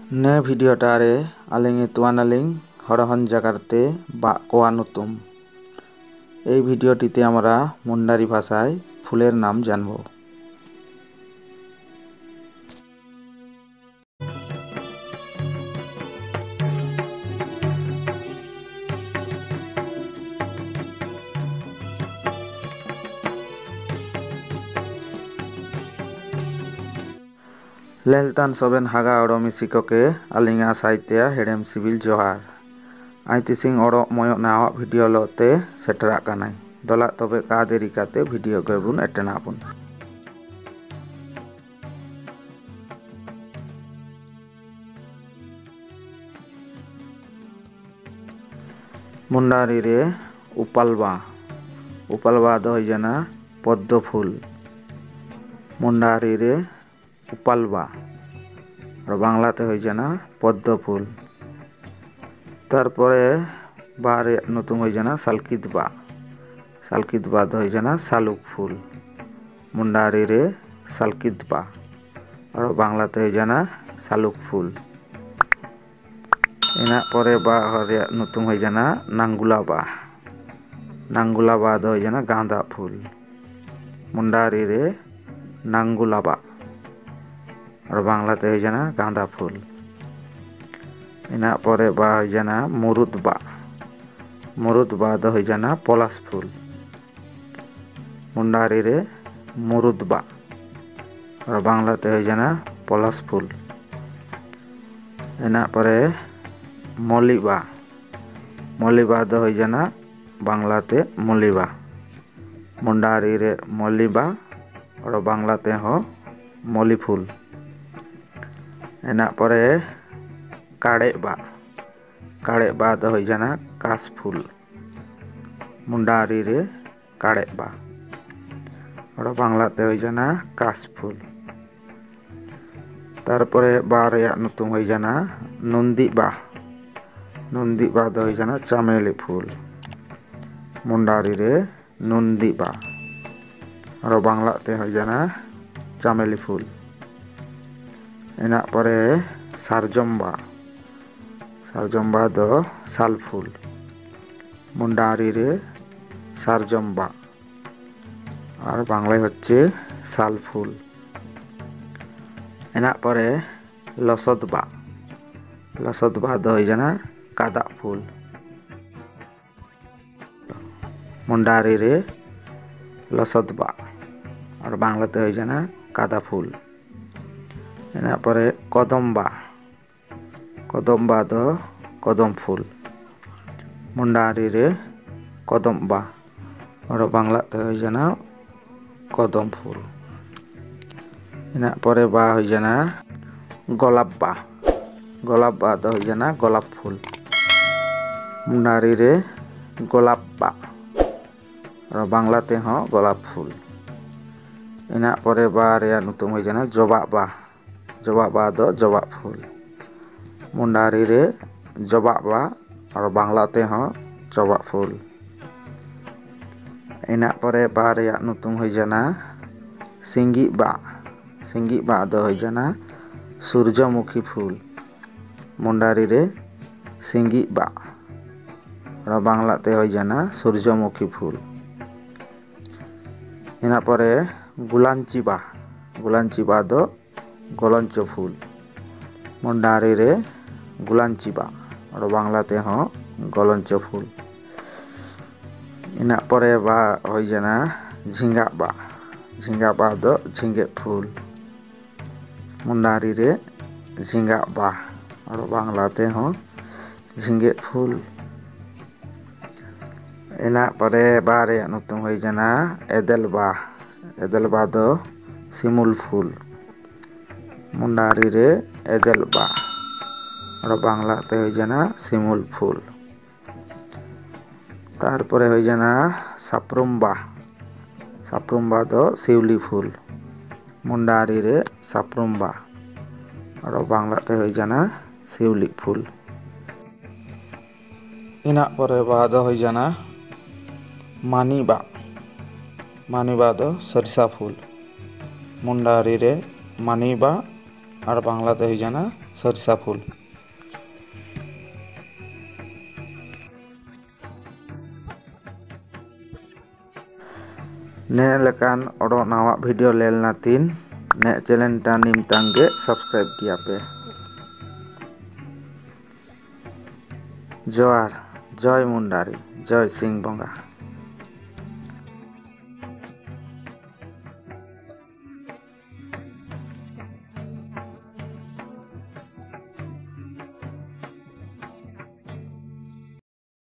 ने भिडियोटारे आलिंग इतुआन आलिंग हरहन जागारते बा कोआ नुतुम। এই ভিডিওটিতে আমরা মুন্ডারি ভাষায় ফুলের নাম জানব। लेलतान सोबेन हागा अरो मिसिकोके आलिंगा साइत्या हेडेम सिविल जोहार। आइतिसिंग अरो मयो नावा भिडियो लोते सेटरा कानाय दला तबे का देरी काते भिडियो गेबुन एटेनाबुन। मुंडारी रे उपालबा उपालबा दो जना पद्म फूल। मुंडारी रे उपालबा और बांगलाते हो जाना पद्म फूल। तारपरे बारे नतुम हो जाना सालकितबा सालकितबा दो हो जाना सालुक फूल। मुंडारी रे सालकितबा और बांगलाते हो जाना सालुक फूल। इना परे बा हरे नतुम हो जाना नांगुलाबा नांगुलाबा दो हो जाना गांदा फूल। मुंडारी रे नांगुलाबा और बांगलाते हो जाना गांदा फूल। इना परे बा हो जाना मुरुदबा मुरुदबा दो हो जाना पलास फूल। मुंडारी रे मुरुदबा और बांगलाते हो जाना पलास फूल। इना परे मलिबा मलिबा दो हो जाना बांगलाते मलिबा। मुंडारी रे मलिबा और बांगलाते हो मलि फूल। इना परे काड़ेबा काड़ेबा दो हो जाना कास फूल। मुंडारी रे काड़ेबा और बांगलाते हो जाना कास फूल। तारपरे बारे नतुम हो जाना नंदीबा नंदीबा दो हो जाना चमेली फूल। मुंडारी रे नंदीबा और बांगलाते हो जाना चमेली फूल। इना परे सारजम्बा सारजम्बा दो साल फूल। मुंडारी रे सारजम्बा और बांगलाय होच्छे साल फूल। इना परे लसदबा लसदबा दो हो जाना कादा फूल। मुंडारी रे लसदबा और बांगलाते हो जाना कादा फूल। इना परे कदम्बा कदम्बा दो कदम फूल। मुंडारी रे कदम्बा और बांगलाते हो जाना कदम फूल। इना परे बा हो जाना गोलापबा गोलापबा दो हो जाना गोलाप फूल। मुंडारी रे गोलापबा और बांगलाते हो गोलाप फूल। इना परे बा रे नतुम हो जाना जबाबा जबाबा दो जबा फूल। मुंडारी रे जबाबा और बांगलाते हो जबा फूल। इना परे बा रे नतुम हो जाना सिंगिबा सिंगिबा दो हो जाना सूरजमुखी फूल। मुंडारी रे सिंगिबा और बांगलाते हो जाना सूरजमुखी फूल। इना परे गुलांचिबा गुलांचिबा दो गोलंचो फूल। मुंडारी रे गुलांचिबा और बांगलाते हो गोलंचो फूल। इना परे बा हो जाना झिंगाबा झिंगाबा दो झिंगे फूल। मुंडारी रे झिंगाबा और बांगलाते हो झिंगे फूल। इना परे बारे नतुम हो जाना एदेलबा एदेलबा दो सिमुल फूल। मुंडारी रे एदेलबा और बांगलाते हो जाना सिमुल फूल। तारपरे हो जाना सापरुम्बा सापरुम्बा दो शिवली फूल। मुंडारी रे सापरुम्बा और बांगलाते हो जाना शिवली फूल। इना परे बाद हो जाना मानिबा मानिबा दो सरिसा फूल। मुंडारी रे मानिबा और बांग्लाते हुई जाना सरिषा फुल। ने लेकान ओडो नावा वीडियो लेल नातिन ने चैनल टा निमतांगे सब्सक्राइब किया पे। जोहार, जय मुंडारी, जय सिंह बंगा।